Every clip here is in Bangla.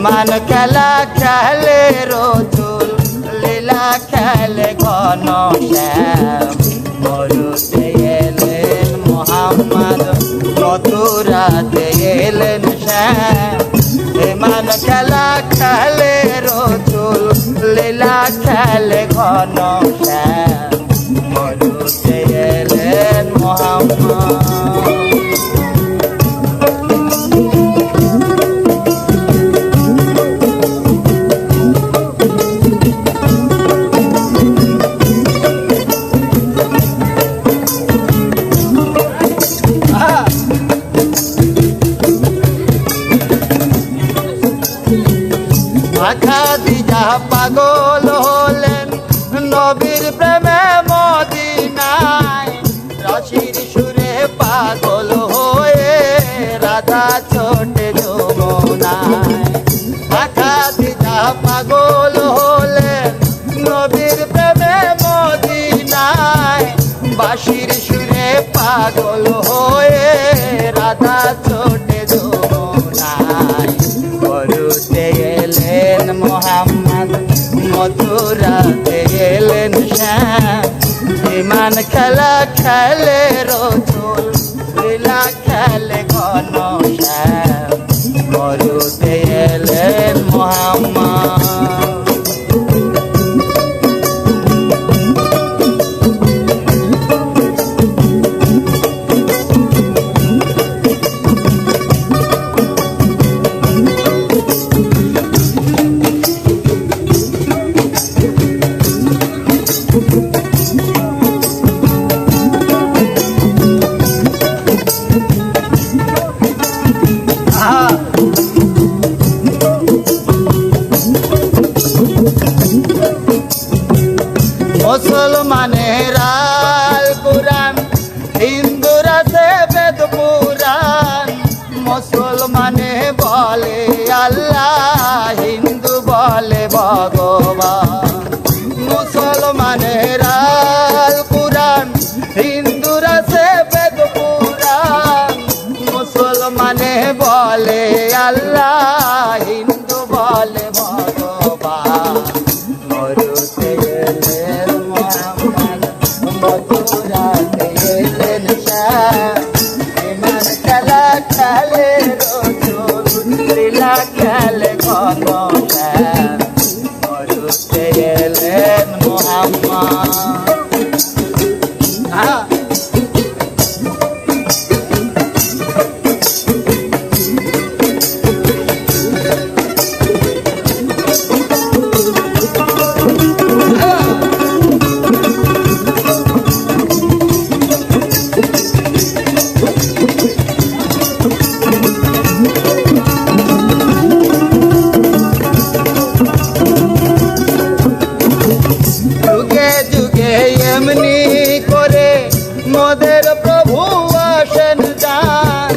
বিমান খেলা খেলে রসুল লীলা খেলে ঘন শ্যাম মরুতে এলেন মোহাম্মদ মথুরাতে এলেন শ্যাম বিমান খেলা খেলে রসুল লীলা খেলে ঘন শ্যাম মরুতে এলেন মোহাম্মদ। খাদিজা পাগল হলেন নবীর প্রেমে মদিনায় রশির সুরে পাগল হয়ে রাধা ছোটে যমুনায়। খাদিজা পাগল হলেন নবীর প্রেমে মদিনায় বাঁশির সুরে পাগল হয়ে রাধা ছোটে যমুনায়। মরুতে এলেন মোহাম্মদ মথুরাতে এলেন শ্যাম বিমান খেলা খেলে রসুল লীলা খেলে ঘন শ্যাম মরুতে এলেন মোহাম্মদ। মুসলমানের আল কুরআন হিন্দুরা সে বেদ পুরাণ মুসলমানে বলে আল্লাহ হিন্দু বলে ভগবান। মুসলমানের আল কুরআন হিন্দুরা সে বেদ পুরাণ মুসলমানে বলে আল্লাহ হিন্দু বলে ভগবান। মরুতে এলেন মোহাম্মদ মথুরাতে এলেন শ্যাম বিমান খেলা খেলে রসুল লীলা খেলে ঘন শ্যাম মরুতে এলেন মোহাম্মদ। এমনি করে মোদের প্রভু আসেন যান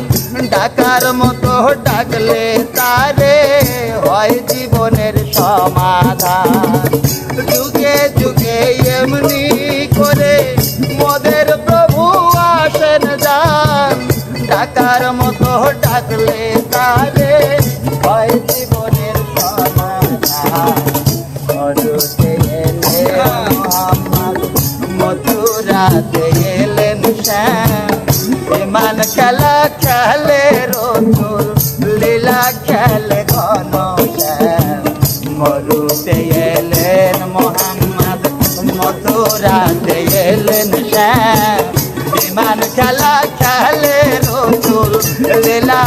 ডাকার মতো ডাকলে তারে হয় জীবনের সমাধান। যুগে যুগে এমনি করে মোদের প্রভু আসেন যান ডাকার মতো ডাকলে তারে হয় জীবনের সমাধান। মরুতে এলেন মোহাম্মদ মথুরাতে এলেন শ্যাম বিমান খেলা খেলে রসুল লীলা খেলে ঘন শ্যাম মরুতে এলেন মোহাম্মদ মথুরাতে এলেন শ্যাম বিমান খেলা খেলে রসুল লীলা